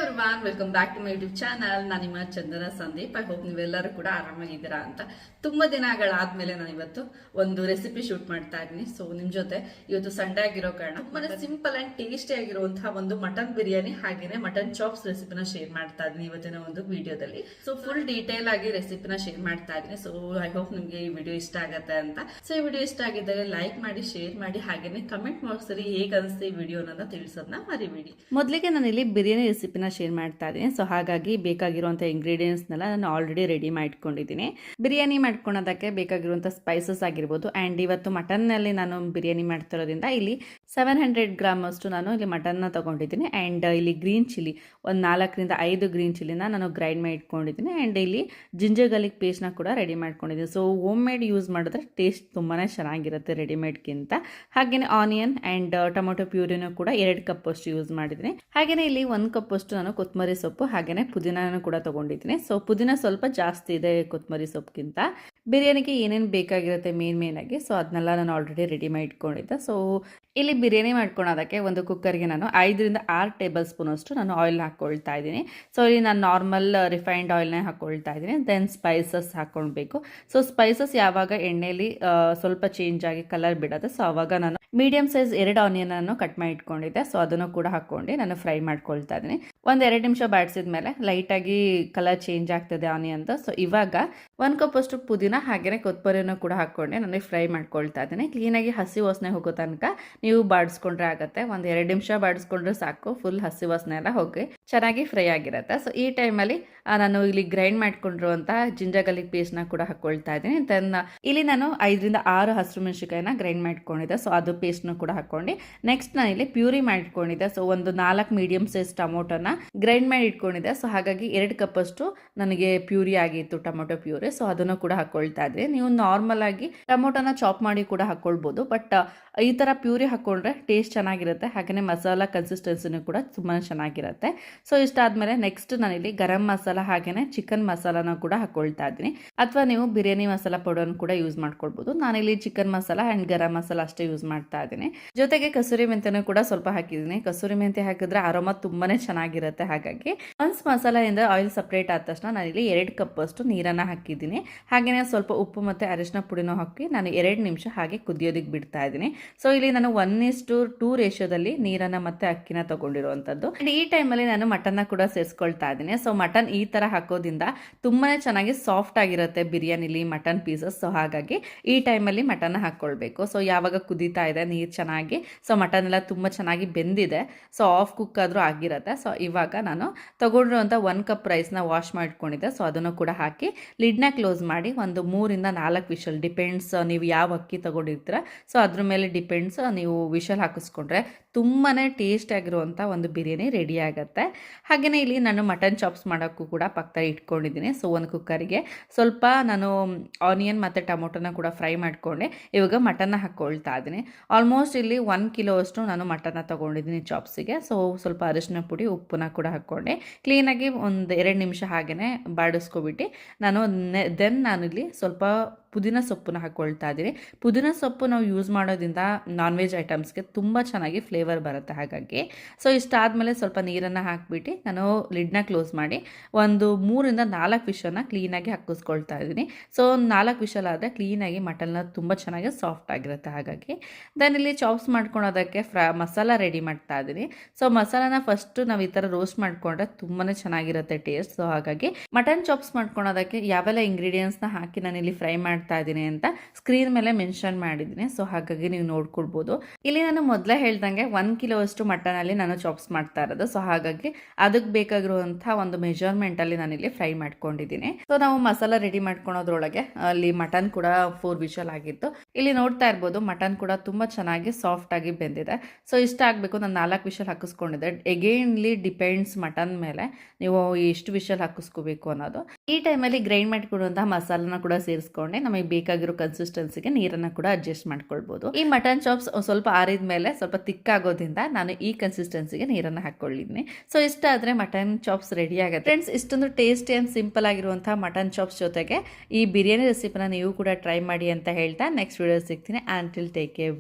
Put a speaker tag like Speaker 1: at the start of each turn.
Speaker 1: Everyone, welcome back to my YouTube channel. ನಾನು ನಿಮ್ಮ ಚಂದನ Sandeep. I hope ನೀವೆಲ್ಲರೂ ಕೂಡ ಆರಾಮಾಗಿದ್ದೀರಾ ಅಂತ. ತುಂಬಾ ದಿನಗಳಾದ್ಮೇಲೆ ನಾನು ಇವತ್ತು ಒಂದು ರೆಸಿಪಿ ಶೂಟ್ ಮಾಡ್ತಾ ಇದ್ದೀನಿ. ಸೊ ನಿಮ್ ಜೊತೆ ಇವತ್ತು ಸಂಡೇ ಆಗಿರೋ ಕಾರಣ ತುಂಬಾ ಸಿಂಪಲ್ ಅಂಡ್ ಟೇಸ್ಟಿ ಆಗಿರುವಂತಹ ಒಂದು ಮಟನ್ ಬಿರಿಯಾನಿ ಹಾಗೇನೆ ಮಟನ್ ಚಾಪ್ಸ್ ರೆಸಿಪಿನ ಶೇರ್ ಮಾಡ್ತಾ ಇದ್ದೀನಿ ಇವತ್ತಿನ ಒಂದು ವಿಡಿಯೋದಲ್ಲಿ. ಸೊ ಫುಲ್ ಡೀಟೇಲ್ ಆಗಿ ರೆಸಿಪಿನ ಶೇರ್ ಮಾಡ್ತಾ ಇದ್ದೀನಿ. ಸೊ ಐ ಹೋಪ್ ನಿಮ್ಗೆ ಈ ವಿಡಿಯೋ ಇಷ್ಟ ಆಗತ್ತೆ ಅಂತ. ಸೊ ಈ ವಿಡಿಯೋ ಇಷ್ಟ ಆಗಿದ್ದರೆ ಲೈಕ್ ಮಾಡಿ, ಶೇರ್ ಮಾಡಿ, ಹಾಗೇನೆ ಕಮೆಂಟ್ ಮಾಡಿಸ್ರಿ ಹೇಗೆ ಅನಿಸ್ತು ಈ ವಿಡಿಯೋ ಅನ್ನೋದನ್ನ ತಿಳಿಸೋದನ್ನ ಮರಿಬೇಡಿ. ಮೊದಲಿಗೆ ನಾನು ಇಲ್ಲಿ ಬಿರಿಯಾನಿ ರೆಸಿಪಿನ ಶೇರ್ ಮಾಡ್ತಾ ಇದ್ದೀನಿ. ಸೊ ಹಾಗಾಗಿ ಬೇಕಾಗಿರುವಂಥ ಇಂಗ್ರೀಡಿಯೆಂಟ್ಸ್ನೆಲ್ಲ ನಾನು ಆಲ್ರೆಡಿ ರೆಡಿ ಮಾಡ್ಕೊಂಡಿದ್ದೀನಿ. ಬಿರಿಯಾನಿ ಮಾಡ್ಕೊಳೋದಕ್ಕೆ ಬೇಕಾಗಿರುವಂಥ ಸ್ಪೈಸಸ್ ಆಗಿರ್ಬೋದು. ಆ್ಯಂಡ್ ಇವತ್ತು ಮಟನ್ನಲ್ಲಿ ನಾನು ಬಿರಿಯಾನಿ ಮಾಡ್ತಿರೋದ್ರಿಂದ ಇಲ್ಲಿ 700 ಗ್ರಾಮ್ ಅಷ್ಟು ನಾನು ಇಲ್ಲಿ ಮಟನ್ನ ತೊಗೊಂಡಿದ್ದೀನಿ. ಆ್ಯಂಡ್ ಇಲ್ಲಿ ಗ್ರೀನ್ ಚಿಲ್ಲಿ ಒಂದು 4 ರಿಂದ 5 ಗ್ರೀನ್ ಚಿಲ್ಲಿನ ನಾನು ಗ್ರೈಂಡ್ ಮಾಡಿ ಇಟ್ಕೊಂಡಿದ್ದೀನಿ. ಆ್ಯಂಡ್ ಇಲ್ಲಿ ಜಿಂಜರ್ ಗಾರ್ಲಿಕ್ ಪೇಸ್ಟ್ನ ಕೂಡ ರೆಡಿ ಮಾಡ್ಕೊಂಡಿದ್ದೀನಿ. ಸೊ ಹೋಮ್ ಮೇಡ್ ಯೂಸ್ ಮಾಡಿದ್ರೆ ಟೇಸ್ಟ್ ತುಂಬಾ ಚೆನ್ನಾಗಿರುತ್ತೆ ರೆಡಿಮೇಡ್ಗಿಂತ. ಹಾಗೆಯೇ ಆನಿಯನ್ ಆ್ಯಂಡ್ ಟೊಮೊಟೊ ಪ್ಯೂರಿನೂ ಕೂಡ 2 ಕಪ್ ಅಷ್ಟು ಯೂಸ್ ಮಾಡಿದ್ದೀನಿ. ಹಾಗೆಯೇ ಇಲ್ಲಿ 1 ಕಪ್ ಅಷ್ಟು ನಾನು ಕೊತ್ತಂಬರಿ ಸೊಪ್ಪು ಹಾಗೆಯೇ ಪುದೀನನೂ ಕೂಡ ತೊಗೊಂಡಿದ್ದೀನಿ. ಸೊ ಪುದೀನ ಸ್ವಲ್ಪ ಜಾಸ್ತಿ ಇದೆ ಕೊತ್ತಂಬರಿ ಸೊಪ್ಪಿಗಿಂತ. ಬಿರಿಯಾನಿಗೆ ಏನೇನು ಬೇಕಾಗಿರುತ್ತೆ ಮೇನ್ ಆಗಿ, ಸೊ ಅದನ್ನೆಲ್ಲ ನಾನು ಆಲ್ರೆಡಿ ರೆಡಿ ಮಾಡಿ ಇಟ್ಕೊಂಡಿದ್ದೆ. ಸೊ ಇಲ್ಲಿ ಬಿರಿಯಾನಿ ಮಾಡ್ಕೊಳೋದಕ್ಕೆ ಒಂದು ಕುಕ್ಕರ್ಗೆ ನಾನು 5 ರಿಂದ 6 ಟೇಬಲ್ ಸ್ಪೂನ್ ಅಷ್ಟು ನಾನು ಆಯಿಲ್ ಹಾಕ್ಕೊಳ್ತಾ ಇದ್ದೀನಿ. ಸೊ ಇಲ್ಲಿ ನಾನು ನಾರ್ಮಲ್ ರಿಫೈನ್ಡ್ ಆಯಿಲ್ನೇ ಹಾಕ್ಕೊಳ್ತಾ ಇದ್ದೀನಿ. ದೆನ್ ಸ್ಪೈಸಸ್ ಹಾಕ್ಕೊಳ್ಬೇಕು. ಸೊ ಸ್ಪೈಸಸ್ ಯಾವಾಗ ಎಣ್ಣೆಯಲ್ಲಿ ಸ್ವಲ್ಪ ಚೇಂಜ್ ಆಗಿ ಕಲರ್ ಬಿಡೋದು, ಸೊ ಅವಾಗ ನಾನು ಮೀಡಿಯಂ ಸೈಜ್ 2 ಆನಿಯನ್ ಅನ್ನು ಕಟ್ ಮಾಡಿ ಇಟ್ಕೊಂಡಿದ್ದೆ. ಸೊ ಅದನ್ನು ಕೂಡ ಹಾಕೊಂಡು ನಾನು ಫ್ರೈ ಮಾಡ್ಕೊಳ್ತಾ ಇದ್ದೀನಿ. ಒಂದು 2 ನಿಮಿಷ ಬಾಡಿಸಿದ ಮೇಲೆ ಲೈಟಾಗಿ ಕಲರ್ ಚೇಂಜ್ ಆಗ್ತದೆ ಆನಿಯನ್ದು. ಸೊ ಇವಾಗ 1 ಕಪ್ ಅಷ್ಟು ಪುದೀನ ಹಾಗೆಯೇ ಕೊತ್ತಂಬರಿಯನ್ನು ಕೂಡ ಹಾಕ್ಕೊಂಡು ನನಗೆ ಫ್ರೈ ಮಾಡ್ಕೊಳ್ತಾ ಇದ್ದೀನಿ. ಕ್ಲೀನಾಗಿ ಹಸಿ ವಾಸನೆ ಹೋಗೋ ತನಕ ನೀವು ಬಾಡಿಸ್ಕೊಂಡ್ರೆ ಆಗುತ್ತೆ. ಒಂದು 2 ನಿಮಿಷ ಬಾಡಿಸ್ಕೊಂಡ್ರೆ ಸಾಕು, ಫುಲ್ ಹಸಿ ವಾಸನೆ ಎಲ್ಲ ಹೋಗಿ ಚೆನ್ನಾಗಿ ಫ್ರೈ ಆಗಿರುತ್ತೆ. ಸೊ ಈ ಟೈಮಲ್ಲಿ ನಾನು ಇಲ್ಲಿ ಗ್ರೈಂಡ್ ಮಾಡ್ಕೊಂಡಿರುವಂತಹ ಜಿಂಜರ್ ಗಾರ್ಲಿಕ್ ಪೇಸ್ಟ್ನ ಕೂಡ ಹಾಕ್ಕೊಳ್ತಾ ಇದ್ದೀನಿ. ದೆನ್ ಇಲ್ಲಿ ನಾನು 5 ರಿಂದ 6 ಹಸಿರು ಮೆಣಸಿನಕಾಯಿನ ಗ್ರೈಂಡ್ ಮಾಡ್ಕೊಂಡಿದ್ದೆ. ಸೊ ಅದು ಪೇಸ್ಟ್ನ ಕೂಡ ಹಾಕೊಂಡು ನೆಕ್ಸ್ಟ್ ನಾನು ಇಲ್ಲಿ ಪ್ಯೂರಿ ಮಾಡ್ಕೊಂಡಿದ್ದೆ. ಸೊ ಒಂದು 4 ಮೀಡಿಯಂ ಸೈಜ್ ಟೊಮೊಟೊನ ಗ್ರೈಂಡ್ ಮಾಡಿ ಇಟ್ಕೊಂಡಿದ್ದೆ. ಸೊ ಹಾಗಾಗಿ 2 ಕಪ್ ಅಷ್ಟು ನನಗೆ ಪ್ಯೂರಿ ಆಗಿತ್ತು, ಟೊಮೊಟೊ ಪ್ಯೂರಿ. ಸೊ ಅದನ್ನು ಕೂಡ ಹಾಕೊಳ್ತಾ ಇದ್ದೆ. ನೀವು ನಾರ್ಮಲ್ ಆಗಿ ಟೊಮೊಟೊನ ಚಾಪ್ ಮಾಡಿ ಕೂಡ ಹಾಕೊಳ್ಬೋದು, ಬಟ್ ಈ ತರ ಪ್ಯೂರಿ ಹಾಕೊಂಡ್ರೆ ಟೇಸ್ಟ್ ಚೆನ್ನಾಗಿರುತ್ತೆ. ಹಾಗೆಯೇ ಮಸಾಲಾ ಕನ್ಸಿಸ್ಟೆನ್ಸಿನೂ ಕೂಡ ತುಂಬಾ ಚೆನ್ನಾಗಿರುತ್ತೆ. ಸೊ ಇಷ್ಟಾದ್ಮೇಲೆ ನೆಕ್ಸ್ಟ್ ನಾನಿಲ್ಲಿ ಗರಂ ಮಸಾಲ ಹಾಗೇನೆ ಚಿಕನ್ ಮಸಾಲಾನ ಕೂಡ ಹಾಕೊಳ್ತಾ ಇದ್ದೀನಿ. ಅಥವಾ ನೀವು ಬಿರಿಯಾನಿ ಮಸಾಲ ಪೌಡರ್ ಕೂಡ ಯೂಸ್ ಮಾಡ್ಕೊಳ್ಬೋದು. ನಾನಿಲ್ಲಿ ಚಿಕನ್ ಮಸಾಲ ಅಂಡ್ ಗರಂ ಮಸಾಲ ಅಷ್ಟೇ ಯೂಸ್ ಮಾಡ್ತಾ ಇದ್ದೀನಿ. ಜೊತೆಗೆ ಕಸೂರಿ ಮೆಂತ್ಯನೂ ಕೂಡ ಸ್ವಲ್ಪ ಹಾಕಿದ್ದೀನಿ. ಕಸೂರಿ ಮೆಂತ್ಯ ಹಾಕಿದ್ರೆ ಅರೋಮಾ ತುಂಬಾನೇ ಚೆನ್ನಾಗಿರುತ್ತೆ. ಹಾಗಾಗಿ ಒನ್ಸ್ ಮಸಾಲೆಯಿಂದ ಆಯಿಲ್ ಸಪ್ರೇಟ್ ಆದ ತಕ್ಷಣ ನಾನಿಲ್ಲಿ 2 ಕಪ್ ಅಷ್ಟು ನೀರನ್ನ ಹಾಕಿದ್ದೀನಿ. ಹಾಗೆಯೇ ಸ್ವಲ್ಪ ಉಪ್ಪು ಮತ್ತೆ ಅರಿಶಿನ ಪುಡಿನೂ ಹಾಕಿ ನಾನು 2 ನಿಮಿಷ ಹಾಗೆ ಕುದಿಯೋದಕ್ಕೆ ಬಿಡ್ತಾ ಇದ್ದೀನಿ. ಸೊ ಇಲ್ಲಿ ನಾನು 1:2 ರೇಷಿಯೋದಲ್ಲಿ ನೀರನ್ನ ಮತ್ತೆ ಅಕ್ಕಿನ ತಗೊಂಡಿರುವಂತದ್ದು. ಈ ಟೈಮಲ್ಲಿ ನಾನು ಮಟನ್ನ ಕೂಡ ಸೇರಿಸ್ಕೊಳ್ತಾ ಇದ್ದೀನಿ. ಸೊ ಮಟನ್ ಈ ತರ ಹಾಕೋದ್ರಿಂದ ತುಂಬಾನೇ ಚೆನ್ನಾಗಿ ಸಾಫ್ಟ್ ಆಗಿರುತ್ತೆ ಬಿರಿಯಾನಿಲಿ ಮಟನ್ ಪೀಸಸ್. ಸೊ ಹಾಗಾಗಿ ಈ ಟೈಮಲ್ಲಿ ಮಟನ್ ಹಾಕೊಳ್ಬೇಕು. ಸೊ ಯಾವಾಗ ಕುದೀತಾ ಇದೆ ನೀರು ಚೆನ್ನಾಗಿ, ಸೊ ಮಟನ್ ಎಲ್ಲ ತುಂಬಾ ಚೆನ್ನಾಗಿ ಬೆಂದಿದೆ. ಸೊ ಆಫ್ ಕುಕ್ ಆದ್ರೂ ಆಗಿರುತ್ತೆ. ಸೊ ಇವಾಗ ನಾನು ತಗೊಂಡಿರುವಂತ 1 ಕಪ್ ರೈಸ್ನ ವಾಶ್ ಮಾಡ್ಕೊಂಡಿದ್ದೆ. ಸೊ ಅದನ್ನು ಕೂಡ ಹಾಕಿ ಲಿಡ್ನ ಕ್ಲೋಸ್ ಮಾಡಿ ಒಂದು 3 ರಿಂದ 4 ವಿಷಲ್, ಡಿಪೆಂಡ್ಸ್ ನೀವು ಯಾವ ಅಕ್ಕಿ ತಗೊಂಡಿರ್ತೀರ. ಸೊ ಅದ್ರ ಮೇಲೆ ಡಿಪೆಂಡ್ಸ್, ನೀವು ವಿಷಲ್ ಹಾಕಿಸ್ಕೊಂಡ್ರೆ ತುಂಬಾನೇ ಟೇಸ್ಟ್ ಆಗಿರುವಂಥ ಒಂದು ಬಿರಿಯಾನಿ ರೆಡಿ ಆಗುತ್ತೆ. ಹಾಗೆಯೇ ಇಲ್ಲಿ ನಾನು ಮಟನ್ ಚಾಪ್ಸ್ ಮಾಡೋಕ್ಕೂ ಕೂಡ ಪಕ್ಕದಲ್ಲಿ ಇಟ್ಕೊಂಡಿದ್ದೀನಿ. ಸೊ ಒಂದು ಕುಕ್ಕರಿಗೆ ಸ್ವಲ್ಪ ನಾನು ಆನಿಯನ್ ಮತ್ತು ಟೊಮೊಟೊನ ಕೂಡ ಫ್ರೈ ಮಾಡಿಕೊಂಡೆ. ಇವಾಗ ಮಟನ್ನ ಹಾಕ್ಕೊಳ್ತಾ ಇದ್ದೀನಿ. ಆಲ್ಮೋಸ್ಟ್ ಇಲ್ಲಿ 1 ಕಿಲೋ ಅಷ್ಟು ನಾನು ಮಟನ್ನ ತೊಗೊಂಡಿದ್ದೀನಿ ಚಾಪ್ಸಿಗೆ. ಸೊ ಸ್ವಲ್ಪ ಅರಿಶಿನ ಪುಡಿ, ಉಪ್ಪನ್ನ ಕೂಡ ಹಾಕ್ಕೊಂಡೆ. ಕ್ಲೀನಾಗಿ ಒಂದು 2 ನಿಮಿಷ ಹಾಗೆಯೇ ಬಾಡಿಸ್ಕೊಬಿಟ್ಟು ನಾನು ಇಲ್ಲಿ ಸ್ವಲ್ಪ ಪುದೀನ ಸೊಪ್ಪನ್ನ ಹಾಕ್ಕೊಳ್ತಾ ಇದ್ದೀನಿ. ಪುದೀನ ಸೊಪ್ಪು ನಾವು ಯೂಸ್ ಮಾಡೋದ್ರಿಂದ ನಾನ್ ವೆಜ್ ಐಟಮ್ಸ್ಗೆ ತುಂಬ ಚೆನ್ನಾಗಿ ಫ್ಲೇವರ್ ಬರುತ್ತೆ. ಹಾಗಾಗಿ ಸೊ ಇಷ್ಟಾದಮೇಲೆ ಸ್ವಲ್ಪ ನೀರನ್ನು ಹಾಕಿಬಿಟ್ಟು ನಾನು ಲಿಡ್ನ ಕ್ಲೋಸ್ ಮಾಡಿ ಒಂದು 3 ರಿಂದ 4 ವಿಷಲ್ನ ಕ್ಲೀನಾಗಿ ಹಾಕಿಸ್ಕೊಳ್ತಾ ಇದ್ದೀನಿ. ಸೊ 4 ವಿಷಲ್ ಆದರೆ ಕ್ಲೀನಾಗಿ ಮಟನ್ನ ತುಂಬ ಚೆನ್ನಾಗಿ ಸಾಫ್ಟ್ ಆಗಿರುತ್ತೆ. ಹಾಗಾಗಿ ದೆನ್ ಇಲ್ಲಿ ಚಾಪ್ಸ್ ಮಾಡ್ಕೊಳೋದಕ್ಕೆ ಮಸಾಲ ರೆಡಿ ಮಾಡ್ತಾ ಇದ್ದೀನಿ. ಸೊ ಮಸಾಲಾನ ಫಸ್ಟ್ ನಾವು ಈ ಥರ ರೋಸ್ಟ್ ಮಾಡಿಕೊಂಡ್ರೆ ತುಂಬಾ ಚೆನ್ನಾಗಿರುತ್ತೆ ಟೇಸ್ಟ್. ಸೊ ಹಾಗಾಗಿ ಮಟನ್ ಚಾಪ್ಸ್ ಮಾಡ್ಕೊಳೋದಕ್ಕೆ ಯಾವೆಲ್ಲ ಇಂಗ್ರೀಡಿಯೆಂಟ್ಸ್ನ ಹಾಕಿ ನಾನು ಇಲ್ಲಿ ಫ್ರೈ ಮಾಡ್ತಾ ಇದ್ದೀನಿ ಅಂತ ಸ್ಕ್ರೀನ್ ಮೇಲೆ ಮೆನ್ಷನ್ ಮಾಡಿದ್ದೀನಿ. ಸೊ ಹಾಗಾಗಿ ನೀವು ನೋಡ್ಕೊಳ್ಬೋದು. ಇಲ್ಲಿ ನಾನು ಮೊದಲೇ ಹೇಳ್ದಂಗೆ 1 ಕಿಲೋ ಅಷ್ಟು ಮಟನ್ ಅಲ್ಲಿ ನಾನು ಚಾಪ್ಸ್ ಮಾಡ್ತಾ ಇರೋದು. ಸೊ ಹಾಗಾಗಿ ಅದಕ್ಕೆ ಬೇಕಾಗಿರುವಂತಹ ಒಂದು ಮೆಜರ್ಮೆಂಟ್ ಅಲ್ಲಿ ನಾನು ಇಲ್ಲಿ ಫ್ರೈ ಮಾಡ್ಕೊಂಡಿದ್ದೀನಿ. ಸೊ ನಾವು ಮಸಾಲ ರೆಡಿ ಮಾಡ್ಕೊಳೋದ್ರೊಳಗೆ ಅಲ್ಲಿ ಮಟನ್ ಕೂಡ 4 ವಿಷಲ್ ಆಗಿತ್ತು. ಇಲ್ಲಿ ನೋಡ್ತಾ ಇರ್ಬೋದು ಮಟನ್ ಕೂಡ ತುಂಬಾ ಚೆನ್ನಾಗಿ ಸಾಫ್ಟ್ ಆಗಿ ಬೆಂದಿದೆ. ಸೊ ಇಷ್ಟ ಆಗಬೇಕು. ನಾನು 4 ವಿಷಲ್ ಹಾಕಿಸ್ಕೊಂಡಿದ್ದೆ. ಎಗೇನ್ಲಿ ಡಿಪೆಂಡ್ಸ್ ಮಟನ್ ಮೇಲೆ ನೀವು ಎಷ್ಟು ವಿಷಲ್ ಹಾಕಿಸ್ಕೋಬೇಕು ಅನ್ನೋದು. ಈ ಟೈಮಲ್ಲಿ ಗ್ರೈಂಡ್ ಮಾಡಿಕೊಡುವಂತಹ ಮಸಾಲನ ಕೂಡ ಸೇರಿಸ್ಕೊಂಡೆ ನಮಗೆ ಬೇಕಾಗಿರೋ ಕನ್ಸಿಸ್ಟೆನ್ಸಿಗೆ ನೀರನ್ನ ಕೂಡ ಅಡ್ಜಸ್ಟ್ ಮಾಡ್ಕೊಳ್ಬಹುದು. ಈ ಮಟನ್ ಚಾಪ್ಸ್ ಸ್ವಲ್ಪ ಆರಿದ ಮೇಲೆ ಸ್ವಲ್ಪ ತಿಕ್ಕಾಗೋದ್ರಿಂದ ನಾನು ಈ ಕನ್ಸಿಸ್ಟೆನ್ಸಿಗೆ ನೀರನ್ನ ಹಾಕೊಂಡಿದ್ದೀನಿ. ಸೊ ಇಷ್ಟ ಆದ್ರೆ ಮಟನ್ ಚಾಪ್ಸ್ ರೆಡಿ ಆಗುತ್ತೆ. ಫ್ರೆಂಡ್ಸ್, ಇಷ್ಟೊಂದು ಟೇಸ್ಟಿ ಅಂಡ್ ಸಿಂಪಲ್ ಆಗಿರುವಂತಹ ಮಟನ್ ಚಾಪ್ಸ್ ಜೊತೆಗೆ ಈ ಬಿರಿಯಾನಿ ರೆಸಿಪಿನ ನೀವು ಕೂಡ ಟ್ರೈ ಮಾಡಿ ಅಂತ ಹೇಳ್ತಾ ನೆಕ್ಸ್ಟ್ ವಿಡಿಯೋ ಸಿಗ್ತೀನಿ. Until take care.